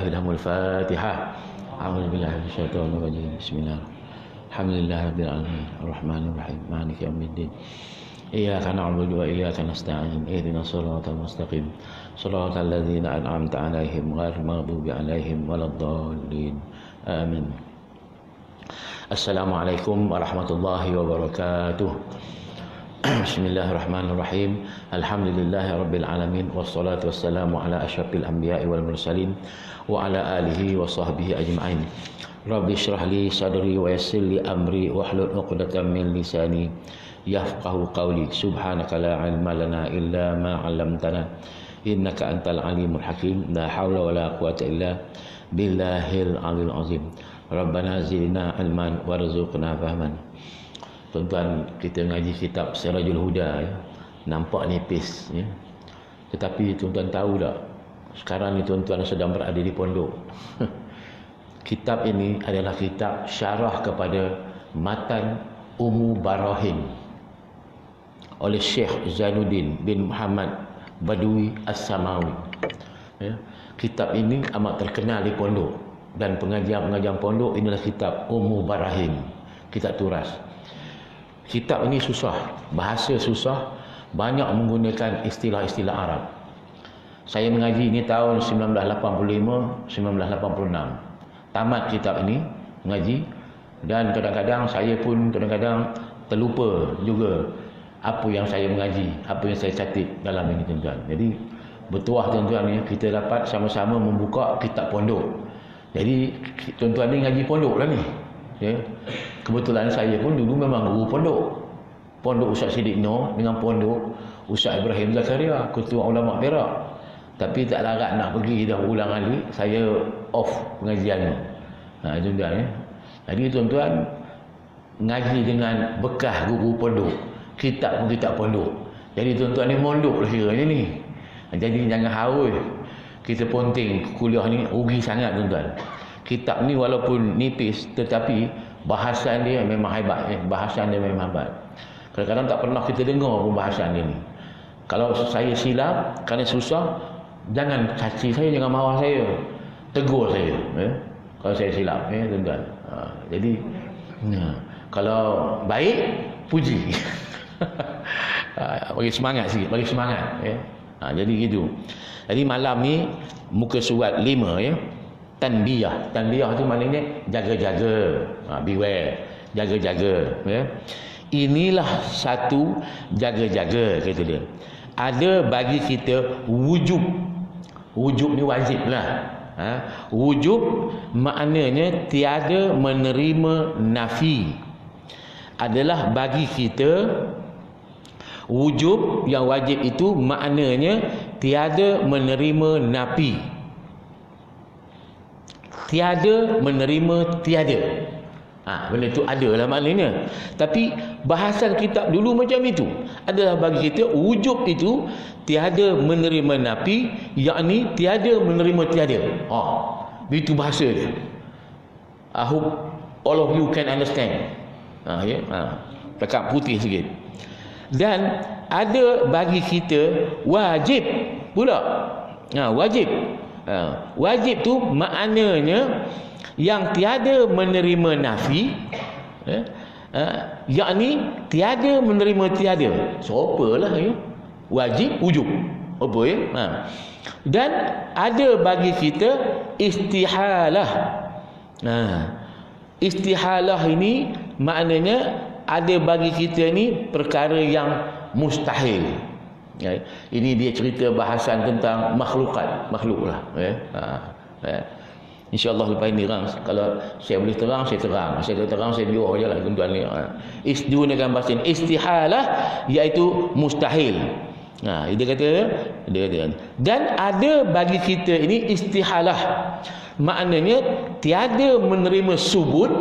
Ilhamul Fatihah. A'udzubillahi minasyaitonir rajim. Bismillah. Alhamdulillahirabbil alamin. Arrahmanir rahim. Maliki yaumiddin. Iyyaka na'budu wa iyyaka nasta'in. Ihdinas siratal mustaqim. Siratal ladzina an'amta 'alaihim ghairil maghdubi 'alaihim waladdallin. Amin. Assalamualaikum warahmatullahi wabarakatuh. Bismillahirrahmanirrahim. Alhamdulillahirabbil alamin wassalatu wassalamu ala asyrafil anbiya'i wal mursalin wa ala alihi wa sahbihi ajma'in. Rabbi shrah li sadri wa yassir li amri wahlul 'uqdatam min lisani yafqahu qawli. Subhanaka la 'ilma lana illa ma 'allamtana innaka antal alimul hakim. La haula wala quwwata illa billahil aliyil azim. Rabbana zidna ilman warzuqna fahman. Tuan-tuan, kita ngaji kitab Sirajul Huda ya. Nampak nipis ya. Tetapi tuan-tuan tahu tak, sekarang ni tuan-tuan sedang berada di pondok. Kitab ini adalah kitab syarah kepada Matan Ummu Barahim oleh Syekh Zainuddin bin Muhammad Badui As-Samawi ya. Kitab ini amat terkenal di pondok, dan pengajian-pengajian pondok inilah kitab Ummu Barahim, kitab turas. Kitab ini susah, bahasa susah, banyak menggunakan istilah-istilah Arab. Saya mengaji ini tahun 1985-1986. Tamat kitab ini mengaji, dan kadang-kadang saya pun kadang-kadang terlupa juga apa yang saya mengaji, apa yang saya catat dalam ini tuan-tuan. Jadi bertuah tuan-tuan ni, kita dapat sama-sama membuka kitab pondok. Jadi tuan-tuan ni ngaji pondok lah ni ya. Kebetulan saya pun dulu memang guru pondok Ustaz Siddiq Noh dengan pondok Ustaz Ibrahim Zakaria, ketua ulama Perak. Tapi tak larat nak pergi dah ulang kali, saya off pengajian ni. Tuan-tuan ya. Jadi tuan-tuan ngaji dengan bekas guru pondok, kitab pun kitab pondok. Jadi tuan-tuan ni mondok lah kiranya ni. Jadi jangan haus kita ponting kuliah ni, rugi sangat tuan-tuan. Kitab ni walaupun nipis tetapi bahasan dia memang hebat ya. Bahasan dia memang hebat. Kadang-kadang tak pernah kita dengar pun bahasan dia ni. Kalau saya silap kerana susah, jangan caci saya, jangan marah saya, tegur saya ya. Kalau saya silap ya tuan-tuan. Jadi kalau baik, puji. Bagi semangat sikit, bagi semangat ya. Jadi gitu. Jadi malam ni muka surat 5 ya. Tanbiyah. Tanbiyah tu maknanya jaga-jaga. Beware. Jaga-jaga ya. Inilah satu jaga-jaga kata dia. Ada bagi kita wujub. Wujub ni wajib lah. Wujub maknanya tiada menerima nafi. Adalah bagi kita wujub yang wajib itu maknanya tiada menerima nafi. Tiada menerima tiada. Benda itu adalah maknanya. Tapi bahasan kitab dulu macam itu. Adalah bagi kita wujub itu tiada menerima nafi, yakni tiada menerima tiada. Itu bahasa dia. I hope all of you can understand. Cakap putih sikit. Dan ada bagi kita wajib pula. Wajib. Wajib tu maknanya yang tiada menerima nafi, yakni tiada menerima tiada. So apalah ya? Wajib, wujub. Apa ya? Dan ada bagi kita istihalah. Istihalah ini maknanya ada bagi kita ni perkara yang mustahil. Ya, ini dia cerita bahasan tentang makhlukat, makhluk lah. InsyaAllah lepas ini terang. Kalau saya boleh terang, saya terang. Saya terang, saya biar je lah tuan-tuan ni. Gunakan bahasa ini. Istihalah iaitu mustahil. Dia kata dan ada bagi kita ini istihalah. Maknanya tiada menerima subut,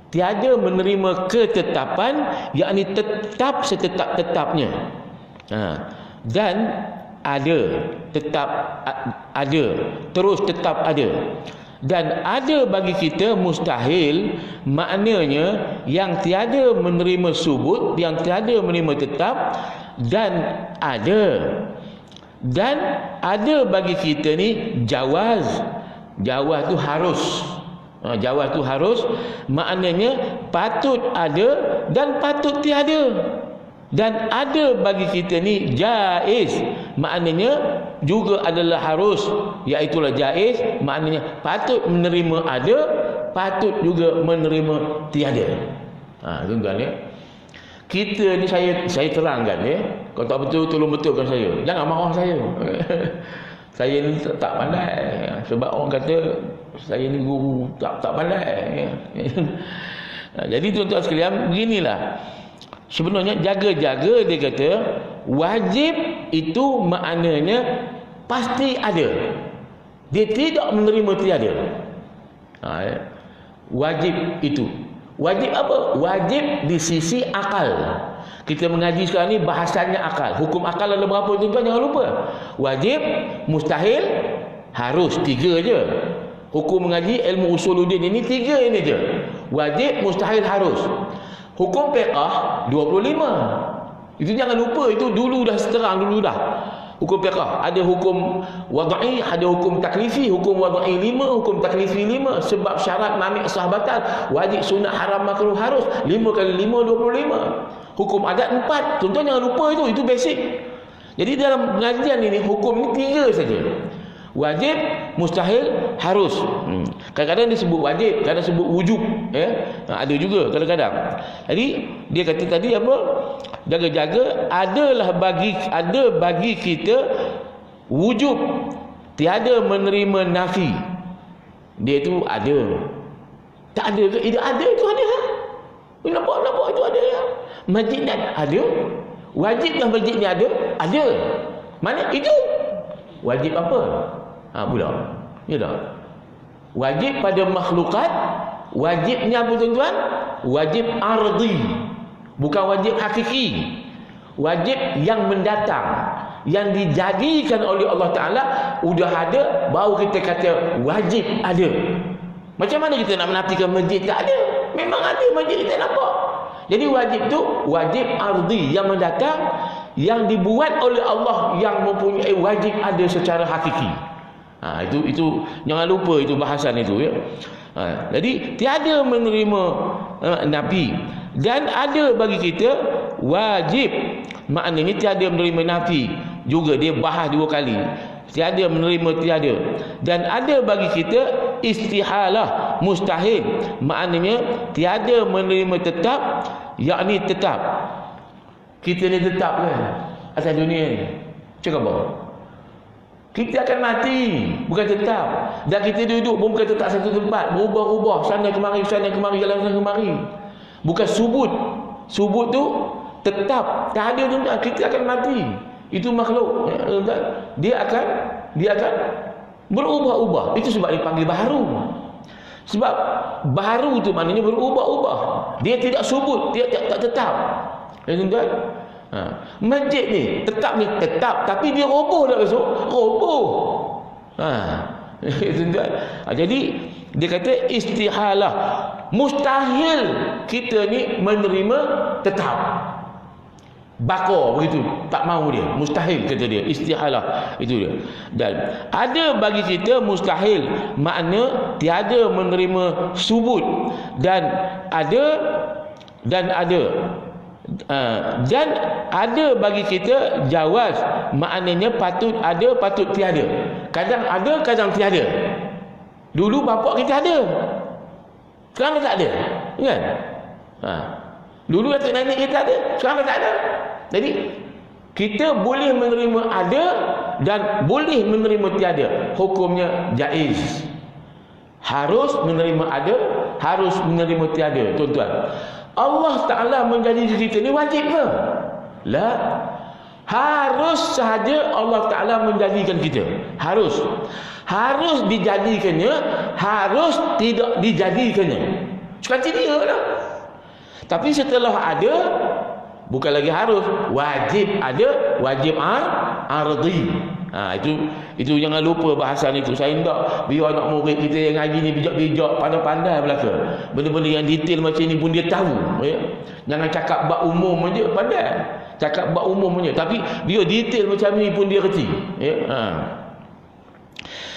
tiada menerima ketetapan, yakni tetap setetap-tetapnya. Dan ada, tetap ada, terus tetap ada. Dan ada bagi kita mustahil, maknanya yang tiada menerima subut, yang tiada menerima tetap, dan ada. Dan ada bagi kita ni jawaz, Jawaz tu harus. Jawaz tu harus, maknanya patut ada dan patut tiada. Dan ada bagi kita ni jaiz, maknanya juga adalah harus, iaitulah jaiz, maknanya patut menerima ada, patut juga menerima tiada. Tuan-tuan ya. Kita ni saya terangkan ya. Kalau tak betul, tolong betulkan saya. Jangan marah saya. Saya ni tak pandai. Sebab orang kata saya ni guru tak pandai. Jadi tuan-tuan sekalian, beginilah. Sebenarnya jaga-jaga dia kata wajib itu maknanya pasti ada. Dia tidak menerima tiada. Wajib itu. Wajib apa? Wajib di sisi akal. Kita mengaji sekarang ni bahasanya akal. Hukum akal ada berapa tuan-tuan? Jangan lupa. Wajib, mustahil, harus. 3 je. Hukum mengaji ilmu usuluddin ini 3 ini je. Wajib, mustahil, harus. Hukum fiqh 25. Itu jangan lupa, itu dulu dah seterang dulu dah. Hukum fiqh ada hukum wad'i, ada hukum taklifi. Hukum wad'i 5, hukum taklifi 5. Sebab syarat mani' sah batal, wajib, sunat, haram, makruh, harus. 5 kali 5 25. Hukum adat 4. Tuan-tuan jangan lupa itu basic. Jadi dalam pengajian ini hukum ni 3 saja. Wajib, mustahil, harus. Kadang-kadang disebut wajib, kadang disebut wujub, ya. Ada juga kadang-kadang. Jadi dia kata tadi apa? Jaga-jaga ada bagi kita wujub, tiada menerima nafi. Dia itu ada. Tak ada ke? Ada itu ada. Nampak itu ada. Masjid ni ada. Wajibkah masjid ni ada? Ada. Mana itu? Wajib apa? Pula. Ya tak? Wajib pada makhlukat. Wajibnya apa tuan-tuan? Wajib ardi. Bukan wajib hakiki. Wajib yang mendatang, yang dijadikan oleh Allah Ta'ala. Udah ada, baru kita kata wajib ada. Macam mana kita nak menafikan masjid tak ada? Memang ada masjid, kita nampak. Jadi wajib tu wajib ardi, yang mendatang, yang dibuat oleh Allah, yang mempunyai wajib ada secara hakiki. Itu jangan lupa itu bahasan itu ya. Jadi tiada menerima nafi, dan ada bagi kita wajib, maknanya tiada menerima nafi juga, dia bahas 2 kali. Tiada menerima tiada. Dan ada bagi kita istihalah, mustahil, maknanya tiada menerima tetap, yakni tetap. Kita ni tetap kan atas dunia ni. Cakap apa? Kita akan mati, bukan tetap. Dan kita duduk pun bukan tetap satu tempat, berubah-ubah sana kemari, jalan sana kemari. Bukan subut. Subut tu tetap, tak ada tuan-tuan. Kita akan mati. Itu makhluk. Dia akan berubah-ubah. Itu sebab dipanggil baharu. Sebab baharu tu maknanya berubah-ubah. Dia tidak subut, dia tak tetap. Ya tuan-tuan. Masjid ni tetap, tapi dia roboh dah besok. Roboh. Tuan-tuan. Jadi dia kata istihalah, mustahil kita ni menerima tetap. Bakar begitu, tak mahu dia, mustahil kata dia, istihalah itu dia. Dan ada bagi kita mustahil, makna tiada menerima subut, dan ada dan ada bagi kita jawaz, maknanya patut ada, patut tiada. Kadang ada, kadang tiada. Dulu bapak kita ada, sekarang tak ada, kan? Dulu datuk nenek kita ada, sekarang tak ada. Jadi kita boleh menerima ada dan boleh menerima tiada. Hukumnya jaiz. Harus menerima ada, harus menerima tiada, tuan-tuan. Allah Ta'ala menjadikan kita ni wajib ke? La. Harus sahaja Allah Ta'ala menjadikan kita. Harus. Harus dijadikannya, harus tidak dijadikannya. Suka dia lah. Tapi setelah ada, bukan lagi harus, wajib ada, wajib ardi. Itu jangan lupa bahasan itu. Saya tak biar anak murid kita yang ngaji ni bijak-bijak, pandai-pandai belaka. Benda-benda yang detail macam ni pun dia tahu, ya. Jangan cakap bab umum aja, pandai. Cakap bab umum aja, tapi biar detail macam ni pun dia reti, ya.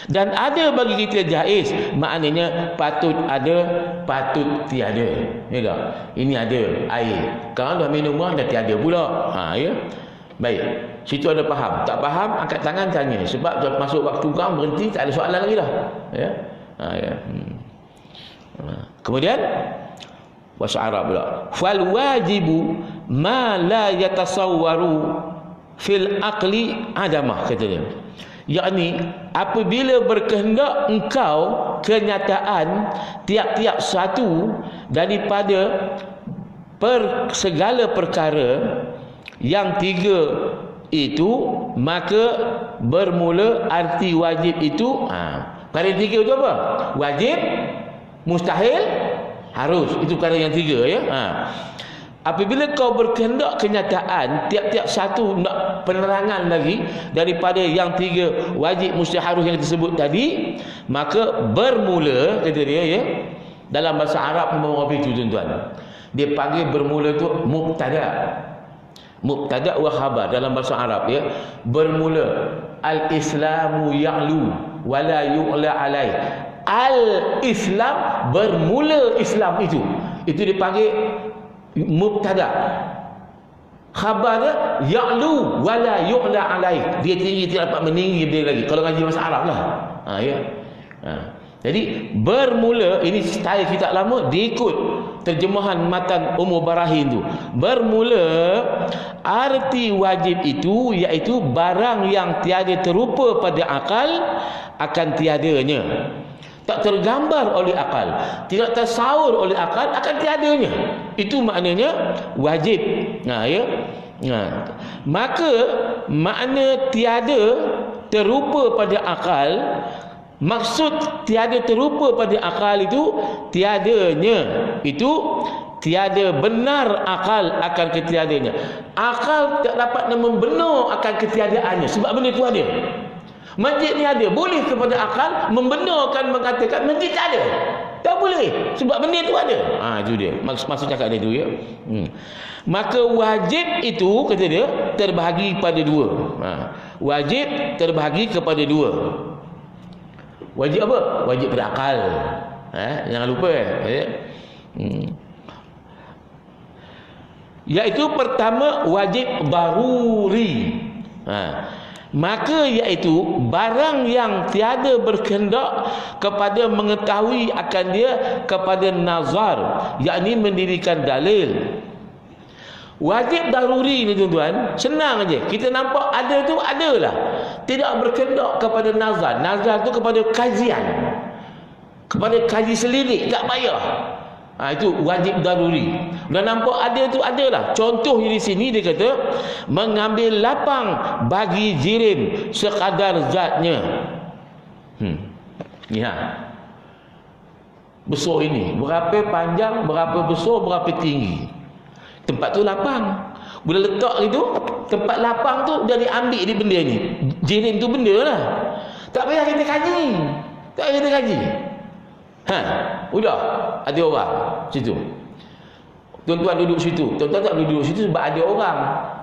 Dan ada bagi kita jaiz, maknanya patut ada, patut tiada. Ya tak? Ini ada air. Kalau dah minum dah tiada pula. Ya. Baik. Situ ada faham. Tak faham, angkat tangan tanya. Sebab dah masuk waktu kau berhenti, tak ada soalan lagi dah. Ya. Ya. Kemudian bahasa Arab pula. Fal wajibu ma la yatasawwaru fil aqli adamah, kata dia. Yakni apabila berkehendak engkau kenyataan tiap-tiap satu daripada segala perkara yang tiga itu, maka bermula arti wajib itu. Perkara yang tiga itu apa? Wajib, mustahil, harus. Itu perkara yang tiga, ya. Apabila kau berkehendak kenyataan tiap-tiap satu nak penerangan lagi daripada yang tiga wajib, mustahil, harus yang disebut tadi, maka bermula, kata dia, ya. Dalam bahasa Arab memang itu, tuan-tuan. Dia panggil bermula tu mubtada. Mubtada wa khabar dalam bahasa Arab, ya. Bermula al-islamu ya'lu wa la yu'la alai. Al-Islam, bermula Islam itu dipanggil mubtada. Khabar dia ya'lu wala yu'la alaih, dia tinggi, tidak dapat meninggi dia lagi. Kalau ngaji bahasa Arab lah. Ya. Jadi bermula, ini style kitab lama, diikut terjemahan matan Ummu Barahin tu. Bermula arti wajib itu iaitu barang yang tiada terupa pada akal akan tiadanya, tak tergambar oleh akal, tidak tersaur oleh akal, akan tiadanya. Itu maknanya wajib. Ya. Maka makna tiada terupa pada akal, maksud tiada terupa pada akal itu tiadanya, itu tiada benar akal akan ketiadanya. Akal tak dapat membenar akan ketiadaannya sebab benda itu ada. Masjid ni ada, boleh kepada akal membenarkan, mengatakan masjid tak ada? Tak boleh, sebab benda itu ada. Itu dia maksud cakap dia tu, ya. Maka wajib itu, kata dia, terbahagi pada dua. Wajib terbahagi kepada dua. Wajib apa? Wajib pada akal. Jangan lupa, ya. Iaitu pertama wajib daruri. Maka iaitu barang yang tiada berkehendak kepada mengetahui akan dia kepada nazar, yakni mendirikan dalil. Wajib daruri ni, tuan-tuan, senang aja. Kita nampak ada tu, adalah. Tidak berkehendak kepada nazar. Nazar tu kepada kajian, kepada kaji selidik, tak payah. Itu wajib daruri. Dan nampak ada tu, adalah. Contohnya di sini dia kata mengambil lapang bagi jirim sekadar zatnya. Besar ini, berapa panjang, berapa besar, berapa tinggi. Tempat tu lapang. Bila letak itu, tempat lapang tu dia diambil di benda ni. Jirim tu benda lah. Tak payah kita kaji. Tak payah kita kaji. Udah ada orang situ. Tuan-tuan duduk situ. Tuan-tuan tak duduk situ sebab ada orang.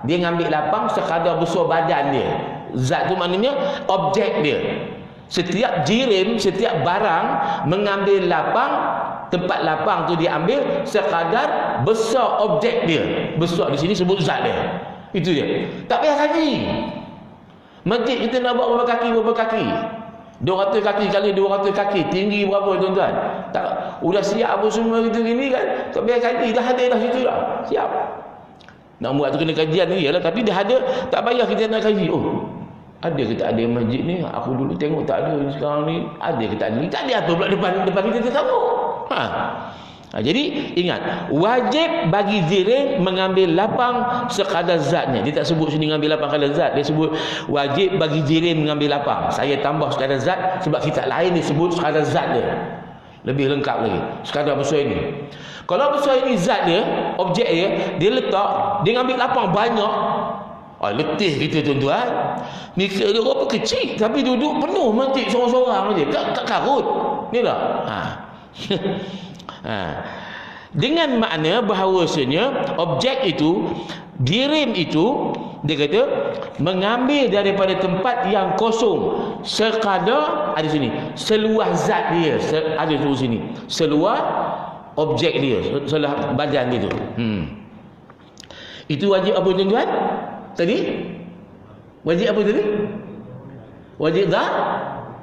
Dia ngambil lapang sekadar besar badan dia. Zat tu maknanya objek dia. Setiap jirim, setiap barang mengambil lapang, tempat lapang tu diambil sekadar besar objek dia. Besar di sini sebut zat dia. Itu dia. Tak payah kaji. Masjid kita nak buat berapa kaki, berapa kaki? 200 kaki kali 200 kaki, tinggi berapa, tuan-tuan? Tak, udah siap apa semua gitu gini kan? Tak payah kaji, dah ada dah situ dah. Siap. Nak buat tu kena kajian ni ialah, tapi dah ada, tak payah kita nak kaji. Ada ke tak ada masjid ni? Aku dulu tengok tak ada, sekarang ni ada ke tak ada? Tak ada apa pula depan kita tahu. Jadi ingat, wajib bagi jirim mengambil lapang sekadar zatnya. Dia tak sebut sini mengambil lapang sekadar zat, dia sebut wajib bagi jirim mengambil lapang. Saya tambah sekadar zat sebab kitab lain disebut sekadar zat dia. Lebih lengkap lagi. Sekadar besar ini. Kalau besar ini zat dia, objek dia letak, dia ambil lapang banyak. Letih kita, tuan-tuan. Mikir dia apa kecil tapi duduk penuh masjid seorang-seorang aja. Tak karut. Inilah. Dengan makna bahawasanya objek itu, jirim itu dia kata mengambil daripada tempat yang kosong sekadar ada sini seluas zat dia, ada tu sini seluas objek dia, seluas badan dia tu. Itu wajib apa tuan-tuan? Tadi wajib apa tadi? Wajib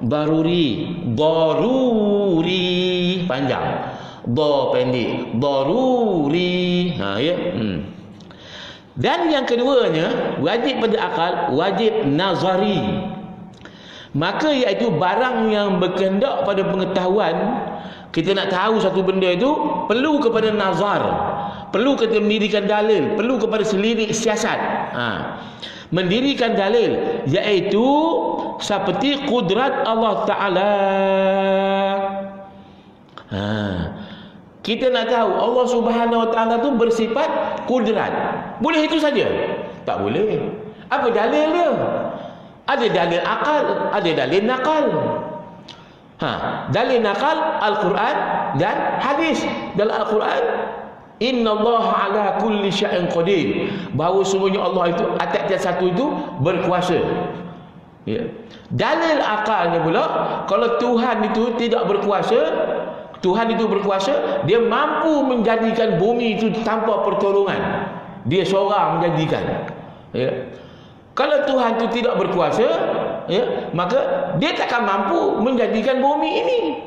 daruri panjang, pendek, daruri. Ya. Dan yang keduanya, wajib pada akal, wajib nazari. Maka iaitu barang yang berkehendak pada pengetahuan. Kita nak tahu satu benda itu perlu kepada nazar, perlu kita mendirikan dalil, perlu kepada selidik siasat. Mendirikan dalil iaitu seperti kudrat Allah Ta'ala. Kita nak tahu Allah Subhanahu Wa Ta'ala tu bersifat kudrat. Boleh itu saja? Tak boleh. Apa dalil dia? Ada dalil akal, ada dalil nakal. Dalil nakal Al-Quran dan hadis. Dalam Al-Quran, innallaha ala kulli syai'in qadir, bahawa sungguhnya Allah itu atas satu itu berkuasa. Ya. Dalil akalnya pula, kalau Tuhan itu tidak berkuasa, Tuhan itu berkuasa, dia mampu menjadikan bumi itu tanpa pertolongan. Dia seorang menjadikan. Ya. Kalau Tuhan itu tidak berkuasa, ya, maka dia takkan mampu menjadikan bumi ini.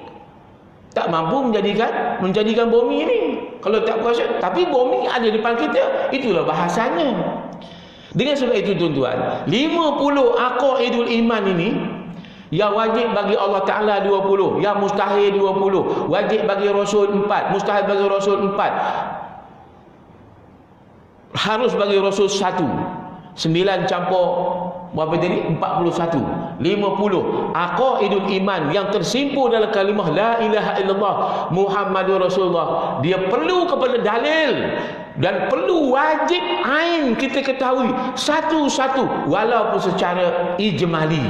Tak mampu menjadikan bumi ini. Kalau tak kuasa, tapi bumi ada depan kita. Itulah bahasanya. Dengan sebab itu tuan-tuan, 50 akar Idul Iman ini, yang wajib bagi Allah Ta'ala 20, yang mustahil 20, wajib bagi Rasul 4, mustahil bagi Rasul 4, harus bagi Rasul 1. 9 campur berapa tadi? 41. 50 akar Idul Iman yang tersimpul dalam kalimah la ilaha illallah Muhammadur Rasulullah. Dia perlu kepada dalil dan perlu wajib ain kita ketahui satu-satu, walaupun secara ijmali.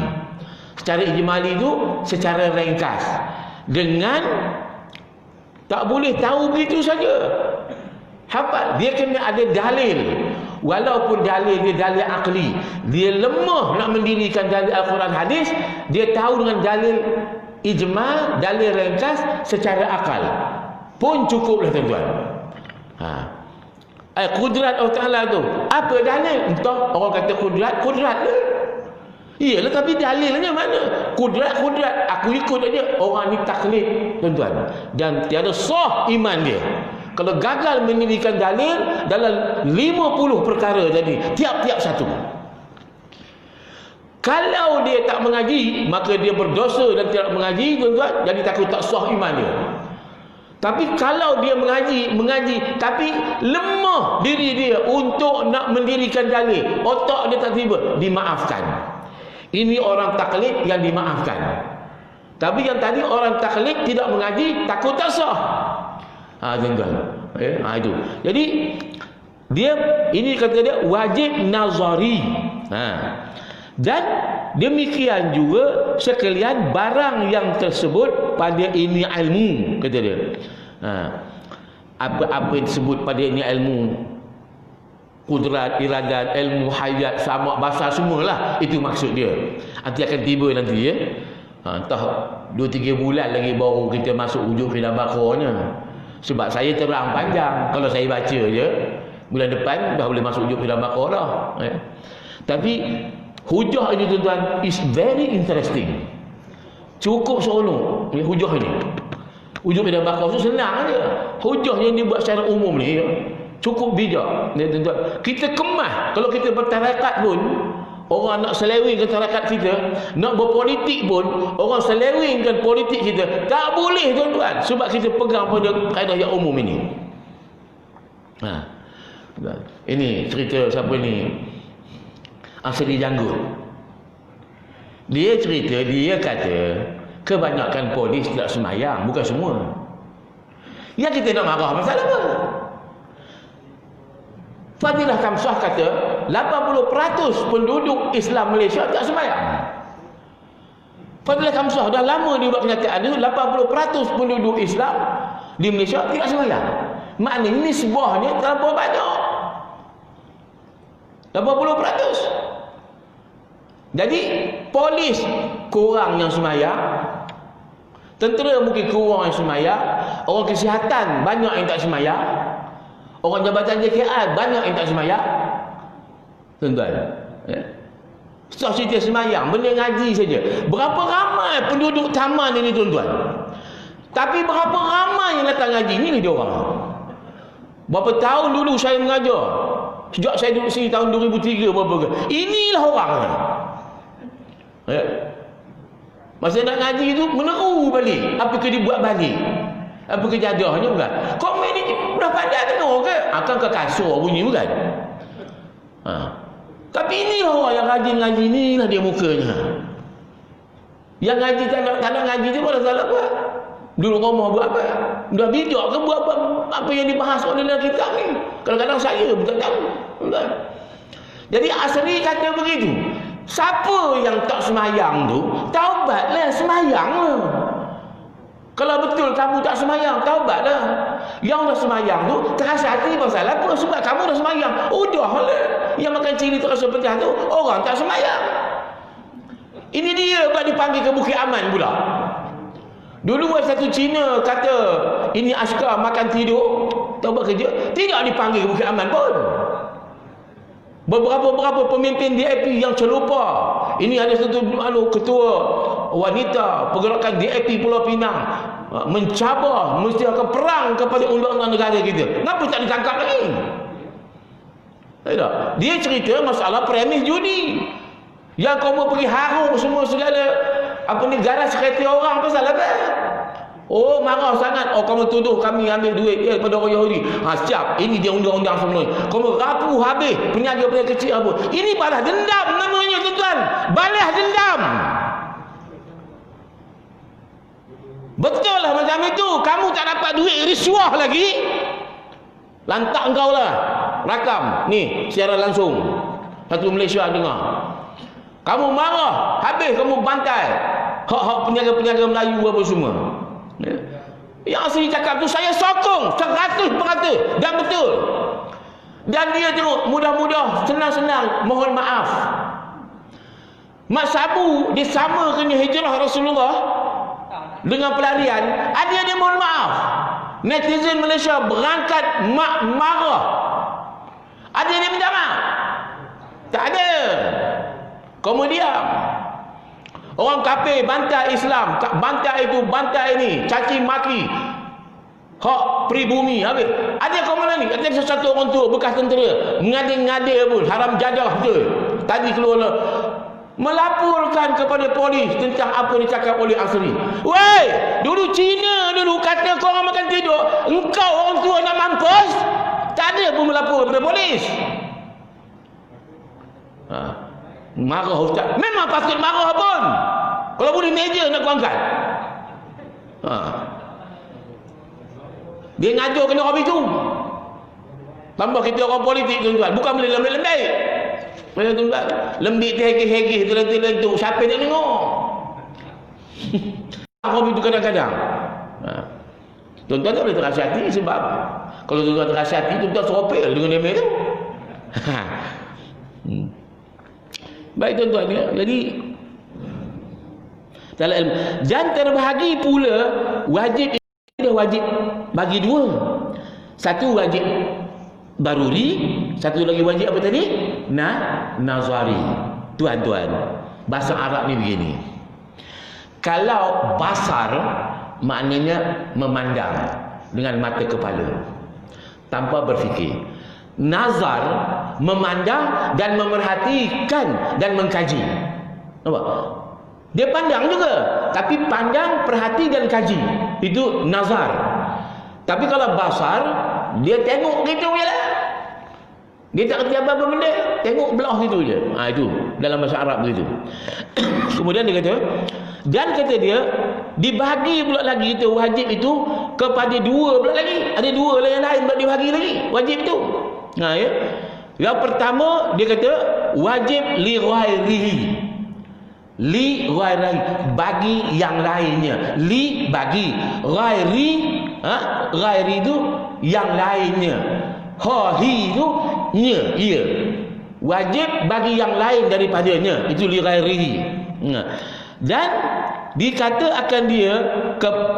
Secara ijmali itu secara ringkas. Dengan tak boleh tahu begitu saja. Hafal, dia kena ada dalil. Walaupun dalil dia dalil akli, dia lemah nak mendirikan dalil Al-Quran hadis, dia tahu dengan dalil ijma', dalil ringkas secara akal pun cukuplah tuan-tuan. Kudrat Allah Ta'ala tu, apa dalil? Entah orang kata kudrat lah. Iyalah, tapi dalilnya mana? Kudrat, aku ikut aja. Orang ni taklid tuan-tuan, dan tiada sah iman dia kalau gagal mendirikan dalil dalam 50 perkara tadi, tiap-tiap satu. Kalau dia tak mengaji, maka dia berdosa dan tidak mengaji tuan-tuan, jadi takut tak sah iman dia. Tapi kalau dia mengaji tapi lemah diri dia untuk nak mendirikan dalil, otak dia tak tiba, dimaafkan. Ini orang taklid yang dimaafkan. Tapi yang tadi orang taklid tidak mengaji, takut tak sah. Tuan-tuan. Itu. Jadi dia ini kata dia wajib nazari. Dan demikian juga sekalian barang yang tersebut pada ini ilmu, kata dia. Apa yang disebut pada ini ilmu, kudrat, iradat, ilmu, hayat, sama bahasa semualah, itu maksud dia. Nanti akan tiba nanti ya. Entah 2-3 bulan lagi baru kita masuk hujung filah Baqarahnya. Sebab saya terang panjang, kalau saya baca je bulan depan dah boleh masuk hujung filah Baqarah. Tapi hujah ini tuan-tuan is very interesting. Cukup seronok ni hujah ini. Hujung filah Baqarah tu senang aja. Hujah yang dibuat secara umum ni cukup bijak. Ni tuan-tuan, kita kemas. Kalau kita bertarakat pun, orang nak selewengkan tarakat kita, nak berpolitik pun, orang selewengkan politik kita, tak boleh tuan-tuan, sebab kita pegang pada kaedah yang umum ini. Ini cerita siapa ni? Asri Janggut. Dia cerita, dia kata kebanyakan polis tidak semayang, bukan semua. Ya, kita nak marah pasal apa? Fadilah Kamsah kata 80% penduduk Islam Malaysia tak sembahyang. Fadilah Kamsah dah lama dia buat kenyataan itu, 80% penduduk Islam di Malaysia tidak sembahyang. Maknanya nisbahnya terlalu banyak. 80%. Jadi polis kurang yang semayang, tentera mungkin kurang yang semayang, orang kesihatan banyak yang tak semayang, orang jabatan JKI banyak yang tak semayang. Tuan-tuan, ya. Setelah cerita semayang, benda ngaji saja. Berapa ramai penduduk taman ini, tuan-tuan. Tapi berapa ramai yang datang ngaji, ini dia orang. Berapa tahun dulu saya mengajar, sejak saya duduk sini tahun 2003 berapa. Inilah orang. Ya. Masa nak ngaji tu meneru balik. Apa ke dia buat balik? Apa ke jadahnya bukan? Komen ni dah pandai tengok ke? Akan ke kasar bunyi bukan? Tapi inilah orang yang rajin ngaji, inilah dia mukanya. Yang ngaji tak nak ngaji dia malah salah buat. Dulu ngomong buat apa? Dah bidak ke buat apa yang dibahas oleh dalam kitab ni? Kadang-kadang saya bukan tahu. Bukan? Jadi asli kata begitu. Siapa yang tak semayang tu, taubatlah, semayang lah. Kalau betul kamu tak semayang, taubatlah. Yang dah semayang tu, terasa hati pasal apa? Sebab kamu dah semayang. Udahlah. Yang makan cili terasa pecah tu, orang tak semayang. Ini dia buat dipanggil ke Bukit Aman pula. Dulu ada satu Cina kata, ini askar makan tidur, tak buat kerja, tidak dipanggil ke Bukit Aman pun. Beberapa pemimpin DAP yang celupa. Ini ada satu ketua wanita pergerakan DAP Pulau Pinang mencabar mesti akan perang kepada undang-undang negara kita. Kenapa tak ditangkap lagi? Dia cerita masalah premis judi. Yang kau mau pergi harung semua segala apa ni garas kereta orang pasal apa? Oh, marah sangat. Oh, kamu tuduh kami ambil duit daripada orang Yahudi. Siap. Ini dia undang-undang semua. Kamu rapuh habis. Peniaga-peniaga kecil apa. Ini balas dendam namanya, tuan-tuan. Balas dendam. Betul lah macam itu. Kamu tak dapat duit risuah lagi. Lantak engkau lah. Rakam. Ni, siaran langsung. Satu Malaysia dengar. Kamu marah. Habis kamu bantai. Hak-hak peniaga-peniaga Melayu apa semua. Yang asli cakap tu saya sokong 100% dan betul. Dan dia tengok mudah-mudah senang-senang mohon maaf. Mak Sabu disamakan hijrah Rasulullah dengan pelarian, ada dia mohon maaf. Netizen Malaysia berangkat marah. Ada dia minta maaf? Tak ada. Kemudian orang kafir bantai Islam, bantai itu, bantai ini, caci maki hak pribumi habis. Ada kau mana ni? Ada sesuatu orang tua bekas tentera ngade-ngade pun haram jadah betul. Tadi keluar melaporkan kepada polis tentang apa yang dicakap oleh Asri. Weh, dulu Cina dulu kata kau orang makan tidur, engkau orang tua nak mampus, tak ada pun melapor kepada polis. Marah ustaz. Memang patut marah pun. Kalau boleh meja nak kau angkat. Dia ngajar kena habis tu. Tambah kita orang politik, tuan-tuan. Bukan boleh lembik-lembik. Macam tuan-tuan. Lembik terhegih-hegih tu. Siapa nak tengok? Habis tu kadang-kadang. Tuan-tuan tak boleh terasa hati sebab kalau tuan-tuan terasa hati, tuan-tuan seropek dengan dia tu. Baik tuan-tuan ya. Jadi dalam ilmu dan terbahagi pula wajib dia wajib bagi dua. Satu wajib daruri, satu lagi wajib apa tadi? Nazari. Tuan-tuan, bahasa Arab ni begini. Kalau basar maknanya memandang dengan mata kepala tanpa berfikir. Nazar memandang dan memerhatikan dan mengkaji. Nampak? Dia pandang juga, tapi pandang, perhati dan kaji. Itu nazar. Tapi kalau basar, dia tengok gitu je lah. Dia tak kerti apa-apa benda, tengok belah gitu je. Itu dalam bahasa Arab begitu. Kemudian dia kata, dan kata dia dibahagi pula lagi itu wajib itu kepada dua pula lagi. Ada dua lah yang lain pula dibahagi lagi wajib itu. Ya. Yang pertama dia kata wajib li ghairihi. Li ghairi, bagi yang lainnya. Li bagi, ghairi ghairi itu yang lainnya. Ha hi itu nya ia. wajib bagi yang lain daripadanya, itu li ghairihi. Dan dikata akan dia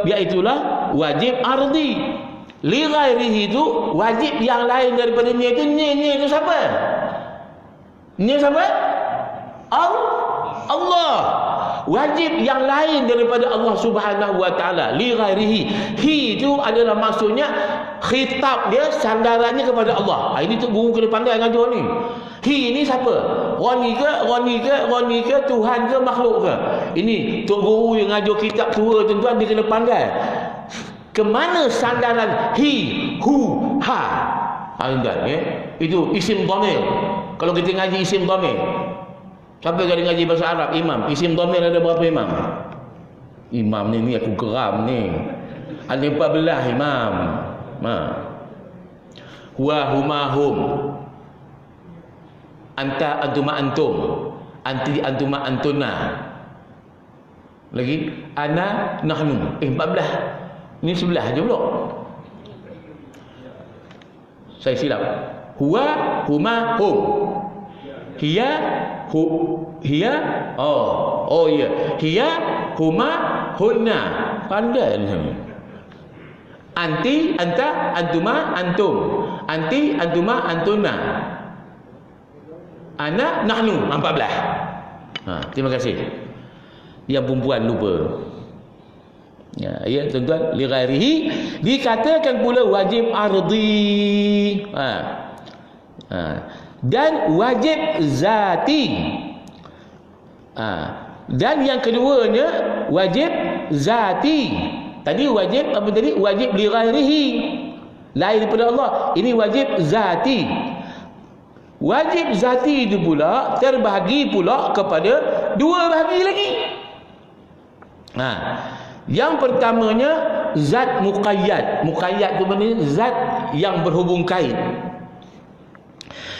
iaitulah wajib ardi. Li ghairihi itu wajib yang lain daripadanya, itu ni itu siapa? Ni siapa? Allah. Wajib yang lain daripada Allah Subhanahu wa taala, li ghairihi. Hi itu adalah maksudnya khitab dia, sandarannya kepada Allah. Ini tu guru kena pandai ngajar ni. Hi ni siapa? Roni ke, Tuhan ke, makhluk ke? Ini tok guru yang ngajar kitab tua tuan-tuan, dia kena pandai. Kemana sandaran hi, hu, ha? Tuan-tuan, ya. Itu isim dhamir. Kalau kita ngaji isim dhamir, siapa yang ngaji bahasa Arab? Imam. Isim dhamir ada berapa imam? Imam ni aku geram ni. Ada 14 imam. Huwa huma hum. Anta antuma antum. Anti antuma antuna. Lagi ana nahnu. 14. Ini 11 aja pula. Saya silap. Huwa huma hum. Hiya ya. Hiya huma hunna. Pandai ni. Anti, anta, antuma, antum. Anti, antuma, antuna. Ana, nahnu. 14. Terima kasih. Yang perempuan lupa. Ya, tuan-tuan, li ghairihi dikatakan pula wajib ardi. Dan wajib zati. Dan yang keduanya wajib zati. Tadi wajib apa tadi? Wajib li ghairihi, lain daripada Allah. Ini wajib zati. Wajib zati itu pula terbahagi pula kepada dua bahagi lagi. Yang pertamanya zat muqayyad. Muqayyad itu maknanya zat yang berhubung kait.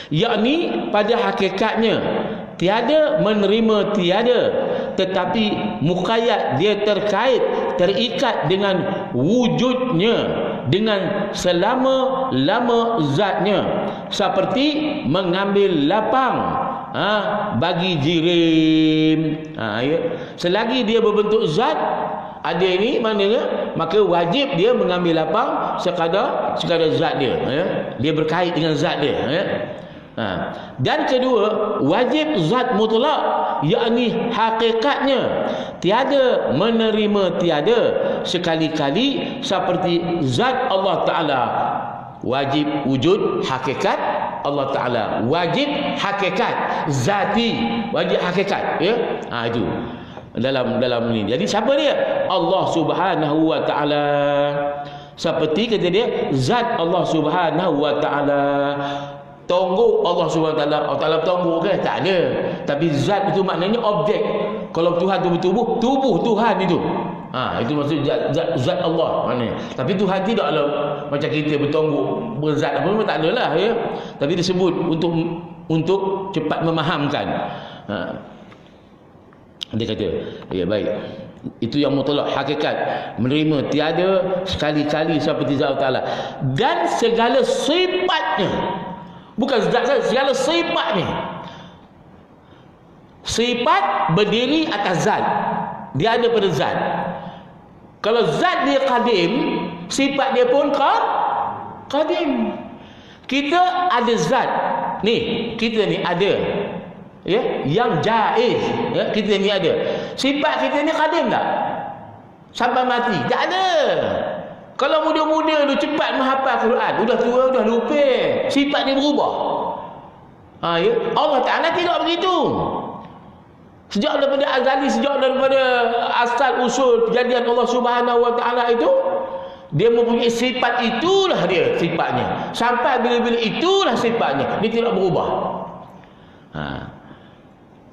Yakni pada hakikatnya tiada menerima tiada, tetapi muqayyad dia terkait, terikat dengan wujudnya, dengan selama-lama zatnya, seperti mengambil lapang bagi jirim. Ya. Selagi dia berbentuk zat ada ini, maknanya maka wajib dia mengambil lapang sekadar zat dia, ya. Dia berkait dengan zat dia, ya. Dan kedua, wajib zat mutlak, yakni hakikatnya tiada menerima tiada sekali-kali, seperti zat Allah Ta'ala wajib wujud hakikat Allah Ta'ala, wajib hakikat zati, wajib hakikat, ya. Itu dalam ini. Jadi siapa dia? Allah Subhanahu wa Ta'ala. Seperti kata dia, zat Allah Subhanahu wa Ta'ala. Tongguk Allah Subhanahu wa Ta'ala. Allah Ta'ala tongguk ke? Tak ada. Tapi zat itu maknanya objek. Kalau Tuhan itu bertubuh, tubuh Tuhan itu. Itu maksud zat Allah maknanya. Tapi Tuhan tidaklah macam kita bertongguk, berzat apa pun, tak adalah, ya. Tapi disebut untuk cepat memahamkan. Dia kata, ya baik. Itu yang mutlak, hakikat, menerima tiada sekali-kali seperti zat Allah Ta'ala. Dan segala sifatnya, bukan zat saja, segala sifatnya. Sifat berdiri atas zat. Dia ada pada zat. Kalau zat dia qadim, sifat dia pun qadim. Kita ada zat. Ni, kita ni ada, ya, yang jaiz, ya, kita ni ada. Sifat kita ni qadim tak? Sampai mati tak ada. Kalau muda-muda tu cepat menghafal Quran, sudah tua sudah lupa, sifat dia berubah. Ya, Allah Ta'ala tidak begitu. Sejak daripada azali, sejak daripada asal usul kejadian Allah Subhanahu wa Ta'ala itu, dia mempunyai sifat, itulah dia sifatnya. Sampai bila-bila itulah sifatnya. Dia tidak berubah.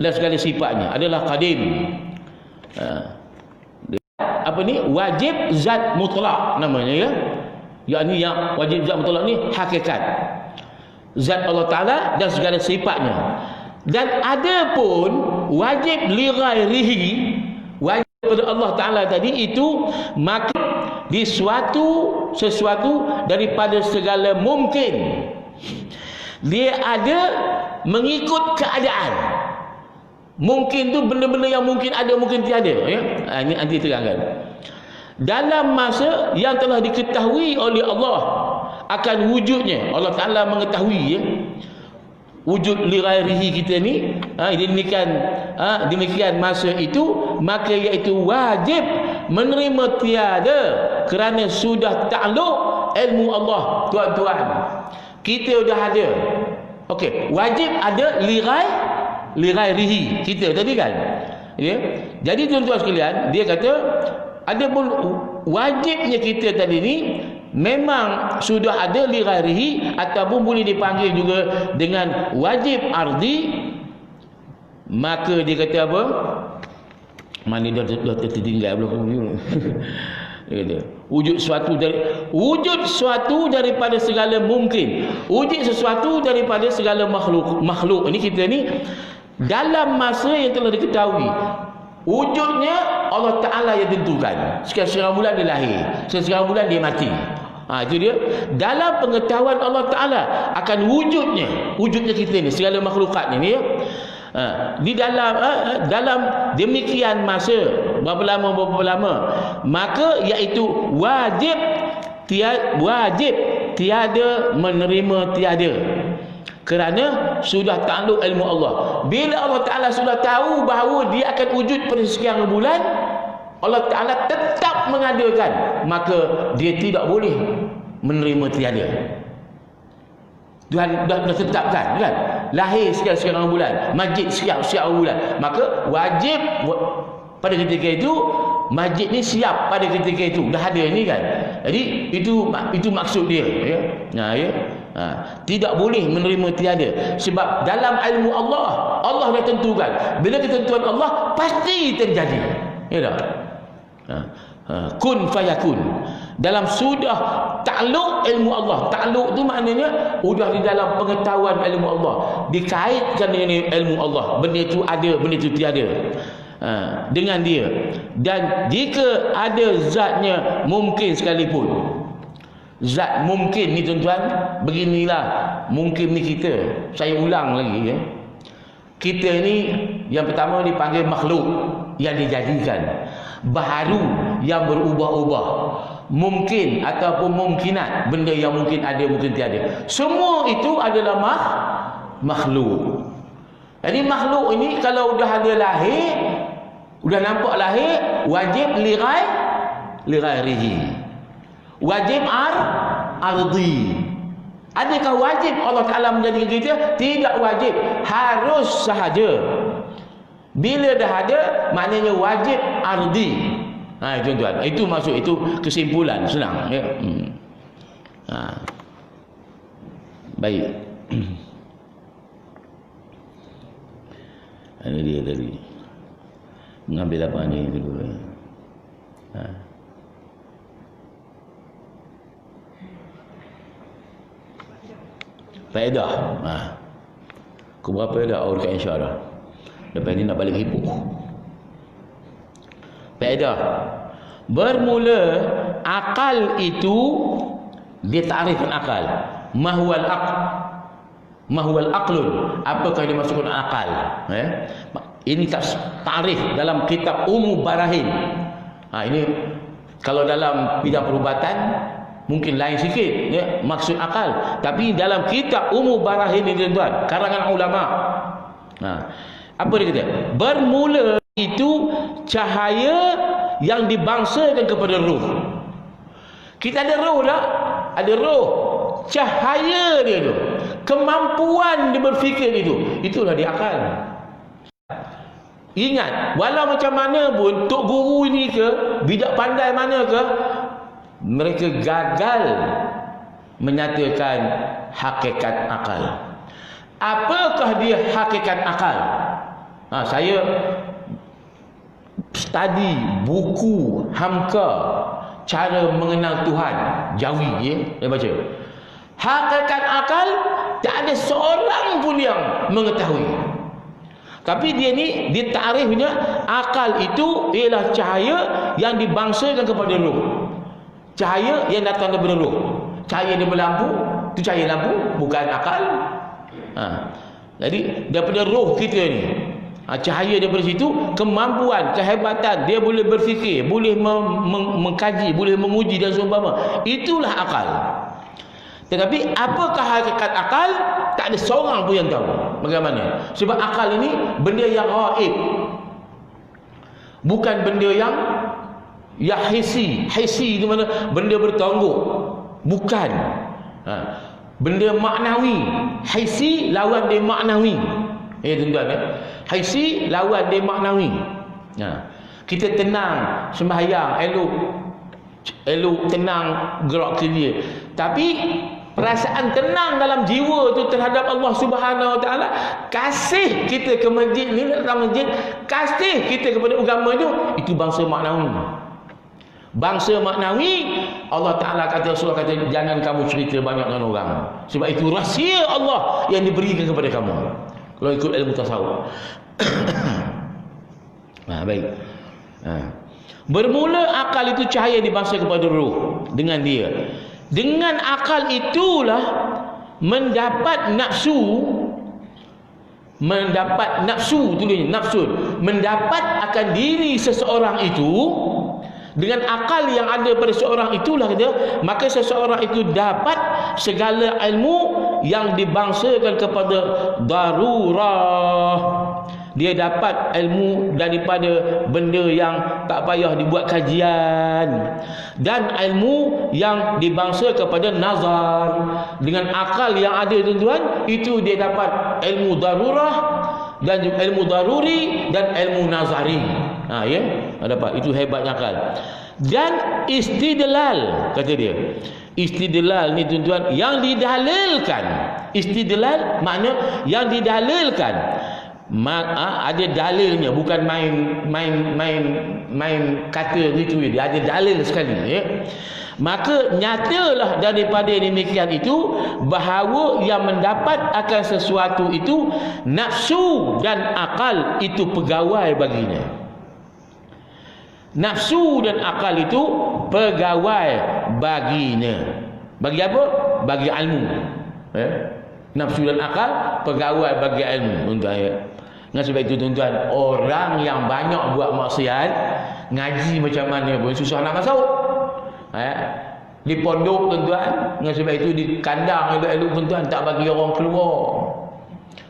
Dan segala sifatnya adalah qadim. Apa ni? Wajib zat mutlak namanya, ya. Yakni yang wajib zat mutlak ni hakikat zat Allah Ta'ala dan segala sifatnya. Dan ada pun wajib li ghairihi, wajib kepada Allah Ta'ala tadi itu, maka di sesuatu daripada segala mungkin dia ada mengikut keadaan. Mungkin tu benda-benda yang mungkin ada, mungkin tiada, ya. Ini nanti terangkan. Dalam masa yang telah diketahui oleh Allah akan wujudnya, Allah Ta'ala mengetahui, ya, wujud li ghairihi kita ni, demikian masa itu, maka iaitu wajib menerima tiada kerana sudah takluk ilmu Allah. Tuan-tuan, kita dah ada, okey, wajib ada li ghairihi kita tadi kan, ya. Jadi tuan-tuan sekalian, dia kata ada pun wajibnya kita tadi ni memang sudah ada li ghairihi, ataupun boleh dipanggil juga dengan wajib ardi. Maka dia kata apa? Mana dah tertinggal belum? Dia kata wujud suatu daripada segala mungkin, wujud sesuatu daripada segala makhluk. Ini kita ni dalam masa yang telah diketahui. Wujudnya Allah Ta'ala yang tentukan. Sekarang bulan dia lahir, sekarang bulan dia mati. Itu dia. Dalam pengetahuan Allah Ta'ala akan wujudnya kita ni, segala makhlukat ni, ya. Di dalam demikian masa berapa lama, maka iaitu wajib tiada menerima tiada kerana sudah takluk ilmu Allah. Bila Allah Ta'ala sudah tahu bahawa dia akan wujud pada sekian bulan, Allah Ta'ala tetap mengadakan, maka dia tidak boleh menerima tiada. Tuhan dah tetapkan kan, lahir sekian bulan, masjid sekian bulan, maka wajib pada ketika itu masjid ni siap pada ketika itu, dah ada ni kan. Jadi itu maksud dia, ya. Ya. Tidak boleh menerima tiada, sebab dalam ilmu Allah dah tentukan. Bila ketentuan Allah pasti terjadi, ya tak? Kun fayakun. Dalam sudah takluk ilmu Allah. Takluk tu maknanya sudah di dalam pengetahuan ilmu Allah, dikaitkan dengan ilmu Allah. Benda itu ada, benda itu tiada, dengan dia. Dan jika ada zatnya mungkin sekalipun, zat mungkin ni tuan-tuan, beginilah mungkin ni kita. Saya ulang lagi, ya. Kita ni yang pertama dipanggil makhluk yang dijadikan, baharu yang berubah-ubah, mungkin ataupun mungkinat, benda yang mungkin ada mungkin tiada. Semua itu adalah makhluk. Jadi makhluk ini kalau dah ada lahir, dah nampak lahir, wajib li ghairihi, wajib ardi. Adakah wajib Allah Ta'ala menjadikan kita? Tidak wajib, harus sahaja. Bila dah ada, maknanya wajib ardi. Tuan-tuan, itu maksud, itu kesimpulan, senang, ya. Baik. Ini dia tadi mengambil apa ni dulu. Faedah. Kau berapa dah? Oh, dekat insya-Allah. Lepas ni nak balik hibuh. Faedah. Bermula akal itu, dia ta'rifkan akal. Mahwal aqlun. Apakah dia maksudkan akal? Ini ta'rif dalam kitab Ummu Barahin. Ini kalau dalam bidang perubatan mungkin lain sikit, ya, maksud akal. Tapi dalam kitab Ummu Barahin ini tuan-tuan, karangan ulama. Apa dia kata? Bermula itu cahaya yang dibangsakan kepada ruh. Kita ada roh tak? Ada roh. Cahaya dia tu, kemampuan dia berfikir itulah dia akal. Ingat, walau macam mana pun tok guru ini ke, bijak pandai mana ke, mereka gagal menyatakan hakikat akal. Apakah dia hakikat akal? Saya study buku Hamka Cara Mengenal Tuhan Jawi, ya, saya baca. Hakikat akal tak ada seorang pun yang mengetahui. Tapi dia ni, dia ta'rifnya akal itu ialah cahaya yang dibangsakan kepada roh. Cahaya yang datang daripada roh. Cahaya daripada lampu, itu cahaya lampu, bukan akal. Jadi daripada roh kita ni, cahaya daripada situ, kemampuan, kehebatan, dia boleh berfikir, boleh mengkaji, boleh menguji dan seumpama. Itulah akal. Tetapi apakah hakikat akal? Tak ada seorang pun yang tahu. Bagaimana? Sebab akal ini benda yang ghaib. Bukan benda yang hissi. Hissi itu mana? Benda bertonggok. Bukan. Benda maknawi. Hissi lawan dia maknawi. Tuan-tuan, hissi lawan dia maknawi. Kita tenang sembahyang, elok tenang gerak kerja. Tapi perasaan tenang dalam jiwa tu terhadap Allah Subhanahu Wa Taala, kasih kita ke masjid ni, datang masjid, kasih kita kepada agama itu bangsa maknawi. Bangsa maknawi, Allah Taala kata, Rasulullah kata, jangan kamu cerita banyak dengan orang. Sebab itu rahsia Allah yang diberikan kepada kamu. Kalau ikut ilmu tasawuf. Baik. Bermula akal itu cahaya dibangsa kepada roh dengan dia. Dengan akal itulah mendapat nafsu tulisnya nafsu, mendapat akan diri seseorang itu. Dengan akal yang ada pada seorang itulah kata, maka seseorang itu dapat segala ilmu yang dibangsakan kepada darurah. Dia dapat ilmu daripada benda yang tak payah dibuat kajian, dan ilmu yang dibangsa kepada nazar. Dengan akal yang ada tuan-tuan, itu dia dapat ilmu darurah dan ilmu daruri dan ilmu nazari. Dapat. Itu hebatnya akal. Dan istidlal, kata dia. Istidlal ni tuan-tuan yang didalilkan. Istidlal makna yang didalilkan. Ada dalilnya, bukan main kata gitu, dia ada dalil sekali, ya. Maka nyatalah daripada demikian itu bahawa yang mendapat akan sesuatu itu nafsu dan akal itu pegawai baginya. Nafsu dan akal itu pegawai baginya. Bagi apa? Bagi ilmu. Nafsu dan akal pegawai bagi ilmu. Dengan sebab itu tuan-tuan, orang yang banyak buat maksiat, ngaji macam mana pun susah nak masuk. Di pondok tuan-tuan, dengan sebab itu di kandang elok-elok tuan-tuan, tak bagi orang keluar.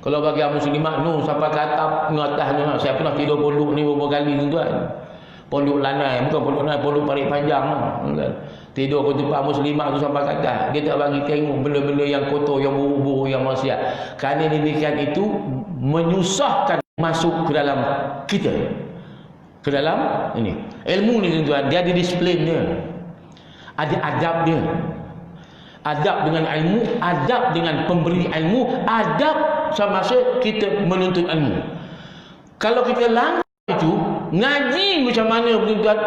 Kalau bagi orang muslimat, sampai ke atap, atas ni. Saya pernah tidur pondok ni beberapa kali tuan-tuan. Pondok lanai, bukan pondok lanai, pondok parit panjang. Tidur ke tempat muslimat tu sampai ke atas. Dia tak bagi tengok benda-benda yang kotor, yang buruk-buruk, yang maksiat. Kerana demikian itu menyusahkan masuk ke dalam kita. Ke dalam ini. Ilmu ni tuan-tuan, dia ada disiplin dia. Ada adab dia. Adab dengan ilmu, adab dengan pemberi ilmu, adab semasa kita menuntut ilmu. Kalau kita langgar itu, ngaji macam mana tuan-tuan,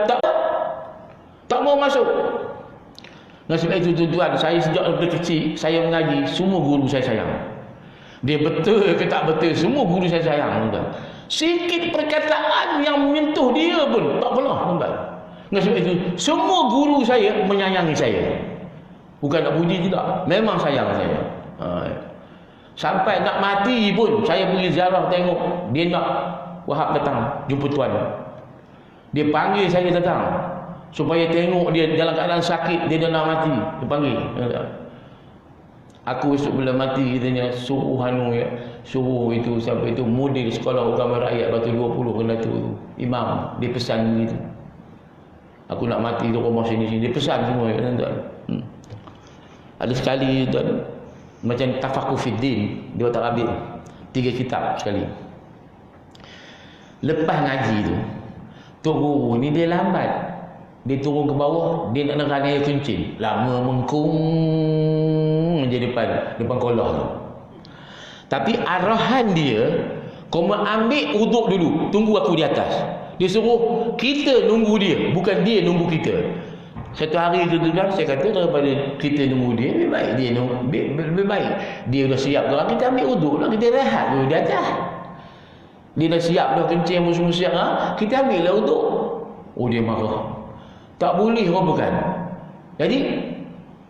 tak mau masuk. Dengan sebab itu tuan-tuan, saya sejak dari kecil saya mengaji, semua guru saya sayang. Dia betul ke tak betul, semua guru saya sayang tuan-tuan. Sikit perkataan yang menyentuh dia pun tak pernah tuan-tuan. Dengan sebab itu semua guru saya menyayangi saya. Bukan nak puji tidak, memang sayang saya. Sampai nak mati pun saya pergi ziarah tengok, dia nak Wahab datang jumpa tuan. Dia panggil saya datang supaya tengok dia dalam keadaan sakit, dia dah nak mati. Dia panggil. Aku esok bila mati, katanya, suruh suruh itu siapa itu mudir sekolah agama rakyat Batu 20 kena tu imam, dia pesan begitu. Aku nak mati di rumah sini, dia pesan semua tuan-tuan. Ada sekali tuan, macam Tafaqquh Fiddin, dia tak habis 3 kitab sekali. Lepas ngaji tu, tok guru ni dia lambat. Dia turun ke bawah, dia nak neran air kencing. Lama mengkung je depan kolah tu. Tapi arahan dia, kau ambil uduk dulu, tunggu aku di atas. Dia suruh kita nunggu dia, bukan dia nunggu kita. Satu hari tu tuan, saya kata daripada kita nunggu dia, lebih baik dia lebih baik. Dia dah siap dah, kita ambil uduk lah, kita rehat dulu di atas. Dia dah siap dah kencing semua siap, kita ambil lah uduk. Oh, dia marah. Tak boleh orang bukan. Jadi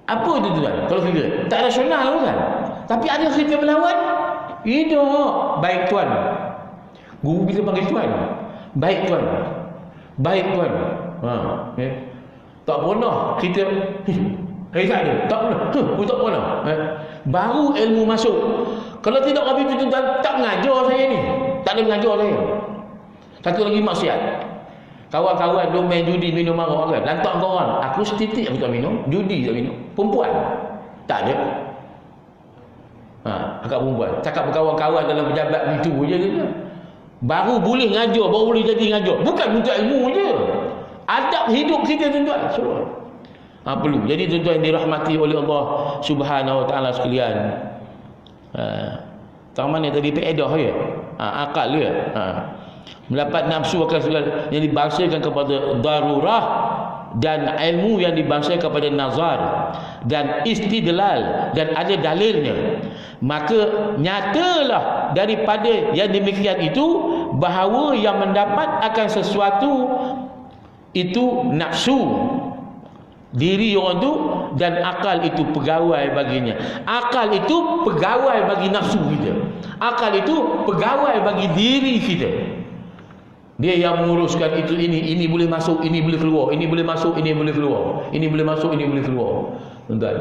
apa itu tuan? Kalau kira tak rasional bukan. Tapi ada kita melawan, Tidak. Baik tuan. Guru kita panggil tuan. Baik tuan. Baik tuan. Tak pernah kita tak ada. Tak pernah. Tak pernah. Baru ilmu masuk. Kalau tidak habis tu tuan tak mengajar saya ni. Tak ada mengajar saya. Satu lagi maksiat. Kawan-kawan duk main judi minum arak kan. Lantak kau orang. Aku setitik aku tak minum. Judi tak minum. Perempuan. Tak ada. Akak perempuan. Cakap berkawan-kawan dalam pejabat itu je dia. Baru boleh ngajar, baru boleh jadi ngajar. Bukan untuk ilmu je. Adab hidup kita tuan-tuan. Perlu. Jadi tuan-tuan yang dirahmati oleh Allah Subhanahu Wa Taala sekalian. Tahu mana tadi faedah ya? Akal dia. Mendapat nafsu akan segala yang dibangsakan kepada darurah dan ilmu yang dibangsakan kepada nazar dan istidlal dan ada dalilnya, maka nyatalah daripada yang demikian itu bahawa yang mendapat akan sesuatu itu nafsu diri orang tu, dan akal itu pegawai baginya. Akal itu pegawai bagi nafsu kita. Akal itu pegawai bagi diri kita. Dia yang menguruskan itu, ini boleh masuk, ini boleh keluar, ini boleh masuk, ini boleh keluar, ini boleh masuk, ini boleh keluar. Tuan-tuan.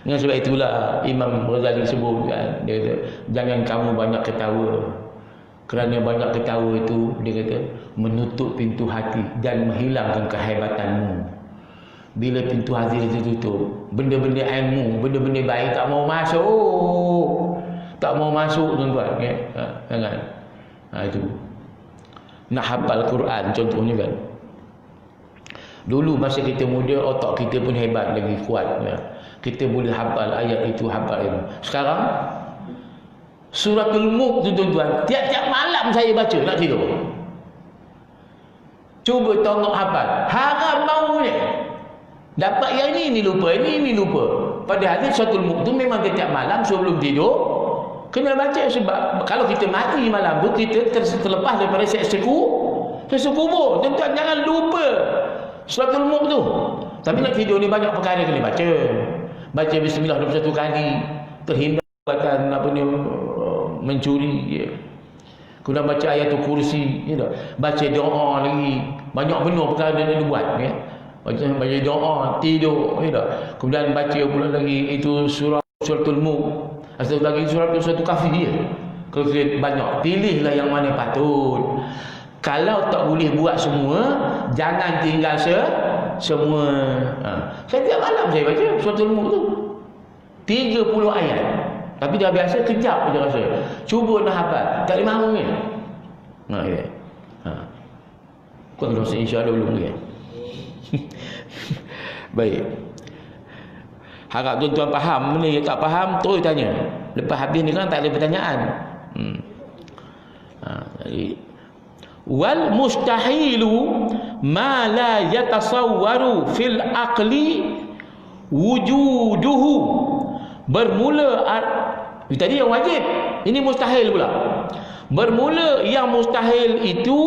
Dengan sebab itulah Imam Ghazali sebut kan, dia kata, jangan kamu banyak ketawa. Kerana banyak ketawa itu, dia kata, menutup pintu hati dan menghilangkan kehebatanmu. Bila pintu hati itu tutup, benda-benda ilmu, benda-benda baik tak mau masuk. Tak mau masuk tuan-tuan. Jangan. Itu. Nak hafal Quran contohnya kan. Dulu masa kita muda, otak kita pun hebat lagi, kuat ya. Kita boleh hafal ayat itu, hafal itu. Sekarang Suratul Mulk tu tuan-tuan, tiap-tiap malam saya baca nak tidur. Cuba tengok hafal. Haram maunya. Dapat yang ini lupa, ini lupa. Padahal Suratul Mulk tu memang tiap malam sebelum tidur kena baca, sebab kalau kita mati malam tu kita terlepas daripada seksa kubur. Tuan-tuan jangan lupa Suratul Mulk tu. Tapi nak tidur ni banyak perkara kena baca. Baca bismillah 21 kali, terhindar apa ni, mencuri ya. Kena baca ayatul kursi ya tak? Baca doa lagi. Banyak benar perkara yang dia buat ya. Baca doa, tidur ya tak? Kemudian baca pula lagi itu Suratul Mulk. Asal lagi satu kafi dia. Kalau kita banyak, pilihlah yang mana patut. Kalau tak boleh buat semua, jangan tinggal semua. Setiap malam saya baca Suratul Mulk tu 30 ayat. Tapi dah biasa kejap je rasa. Cuba nak hafal, tak 5 minit. Ya. Kau terus insya-Allah belum ya. Baik. Harap tuan-tuan faham ni, tak faham terus tanya. Lepas habis ni kan tak ada pertanyaan. Jadi wal mustahilu ma la yatasawwaru fil aqli wujuduhu. Bermula tadi yang wajib, ini mustahil pula. Bermula yang mustahil itu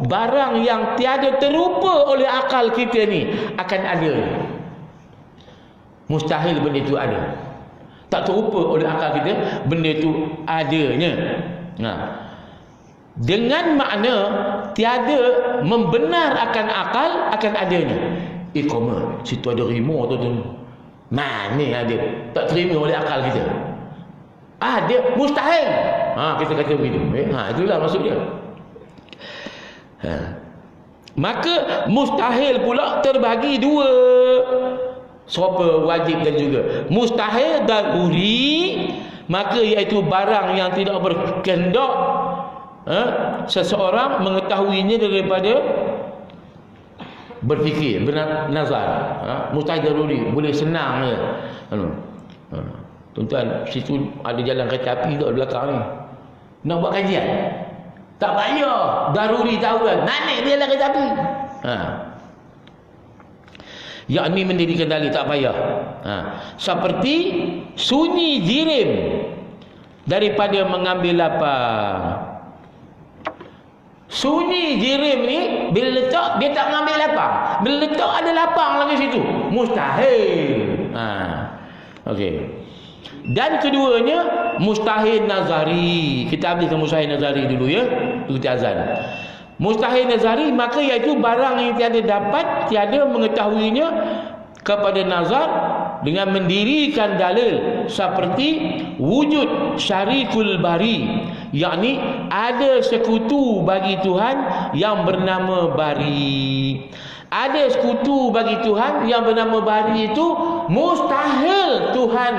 barang yang tiada terupa oleh akal kita ni akan ada. Mustahil benda itu ada. Tak terupa oleh akal kita, benda itu adanya. Dengan makna tiada membenar akan akal akan adanya. Koma, situ ada rimau tu. Mana ada? Tak terima oleh akal kita. Ada, mustahil. Kita kata begitu. Itulah maksud dia. Maka mustahil pula terbagi dua. Serupa wajib dan juga mustahil daruri, maka iaitu barang yang tidak berkehendak seseorang mengetahuinya daripada berfikir, bernazar. Mustahil daruri, boleh senang je. Tuan-tuan, situ ada jalan kereta api tu di belakang ni. Nak buat kajian, tak payah daruri tahu kan, naik dia jalan kereta api. Yakni mendirikan dalil, tak payah. Seperti sunyi jirim daripada mengambil lapang. Sunyi jirim ni bila letak dia tak mengambil lapang. Bila letak ada lapang lagi situ, mustahil. Okey. Dan keduanya mustahil nazari. Kita habiskan mustahil nazari dulu ya. Ikuti azan. Mustahil nazari maka iaitu barang yang tiada dapat, tiada mengetahuinya kepada nazar dengan mendirikan dalil seperti wujud syarikul bari, yakni ada sekutu bagi Tuhan yang bernama bari. Ada sekutu bagi Tuhan yang bernama bari itu mustahil Tuhan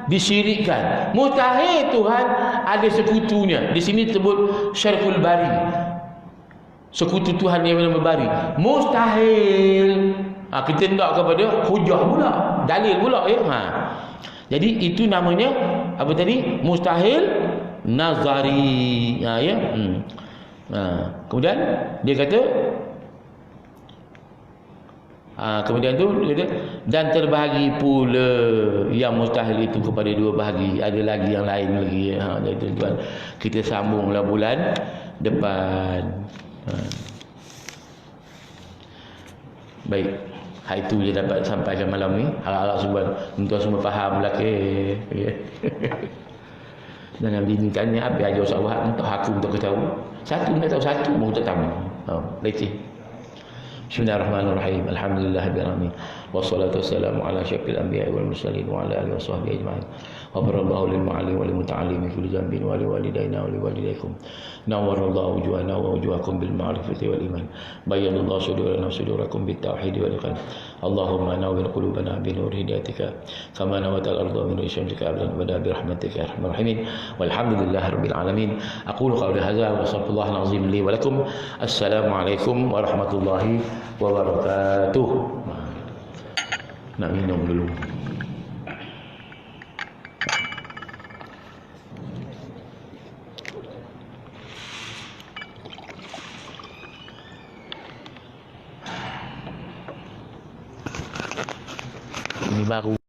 disyirikkan. Mustahil Tuhan ada sekutunya. Di sini disebut syarikul bari. Sekutu Tuhan yang bernama bari. Mustahil. Kita nak kepada hujah pula, dalil pula ya. Jadi itu namanya apa tadi? Mustahil nazari. Ya. Kemudian dia kata kemudian tu dia kata, dan terbahagi pula yang mustahil itu kepada dua bahagi. Ada lagi yang lain lagi ya. Jadi tuan kita sambunglah bulan depan. Baik. Hari itu je dapat sampaikan malam ni. Harap-harap semua faham belakang. Ya. Jangan bingkai apa aja Ustaz Wahab untuk aku untuk tahu. Satu nak tahu satu mau tak tahu. Leceh. Bismillahirrahmanirrahim. Alhamdulillahirabbil alamin. Wassalatu wassalamu ala asyrafil anbiya'i wal mursalin wa ala alihi washabbihi ajma'in. Ghafarallahu lil mu'allim wal muta'allim kulli dhanbin wa li walidayna wa li walidaykum. Nawwarallahu wujuhana wa wujuhakum bil ma'rifati wal iman. Bayyanallahu sudurana wa sudurakum bit tauhid wal iqan. Allahumma nawwir qulubana bi nur hidayatika kama nawatal arda min nur syamsika abdan wa bi rahmatika ya arhamar rahimin. Walhamdulillahirabbil alamin. Aqulu qawli hadza wa sallallahu azim li wa lakum. Assalamualaikum warahmatullahi wabarakatuh. Nak minum dulu. Ini baru.